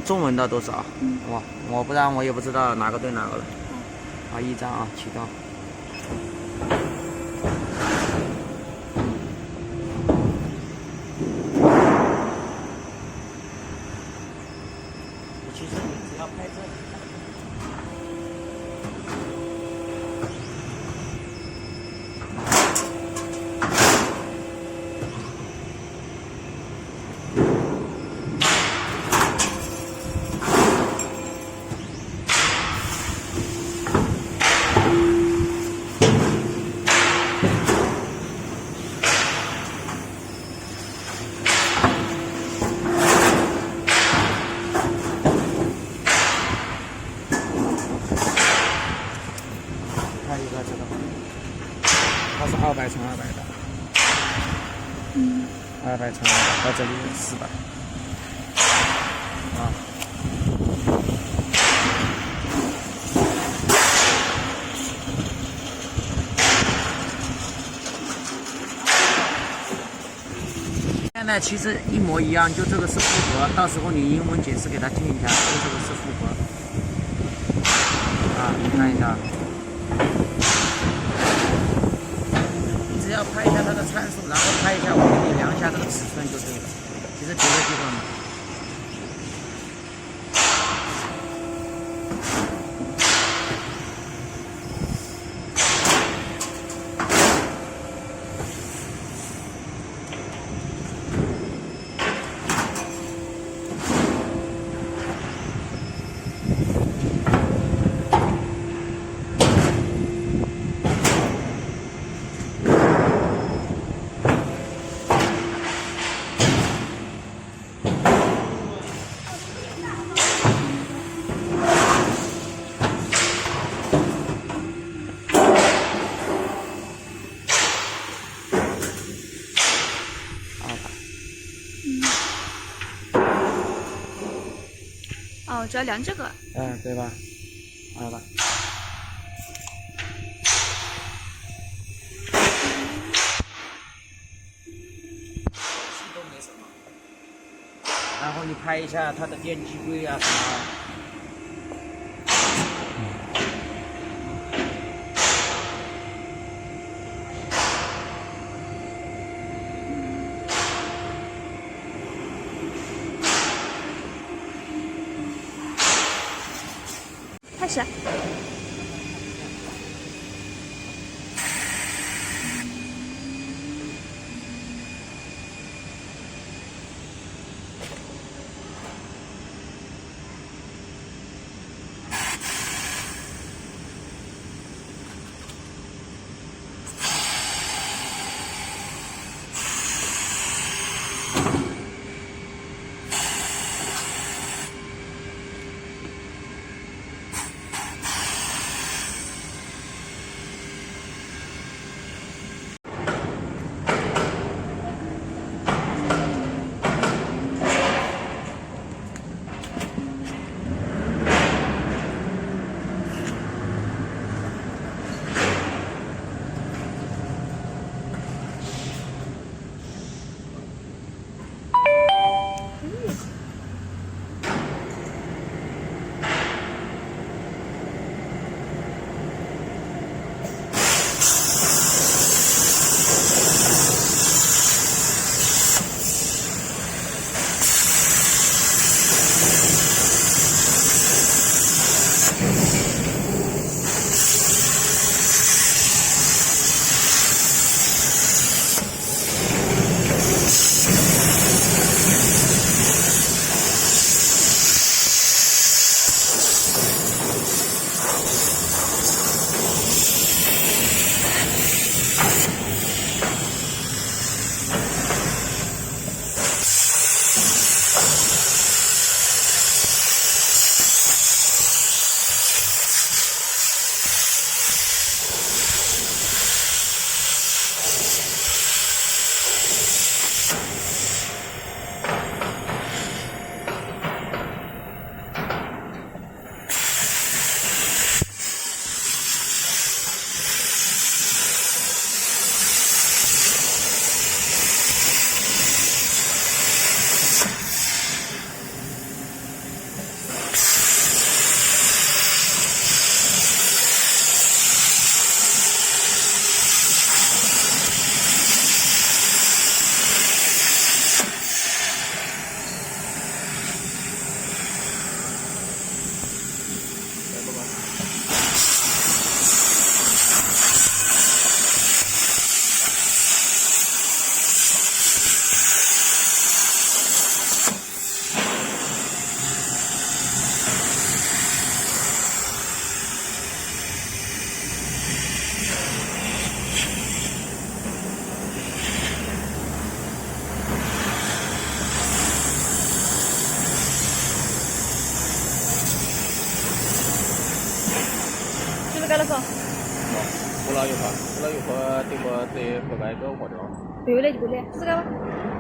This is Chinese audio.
中文的都是啊。嗯。我不然我也不知道哪个对哪个了。好，一张啊，启动。其实你只要拍这里。看一个这个，它是200×200的，200×200，到这里400，啊。现在其实一模一样，就这个是复合，到时候你英文解释给他听一下，就这个是复合，啊，你看一下。只要拍一下它的参数，然后拍一下我给你量一下这个尺寸就对了。其实别的地方呢。哦，只要量这个。嗯，对吧？200。都没什么。然后你拍一下它的电机柜啊什么。开始。那一会儿订个这800个火条。不用了就不了，这个吧。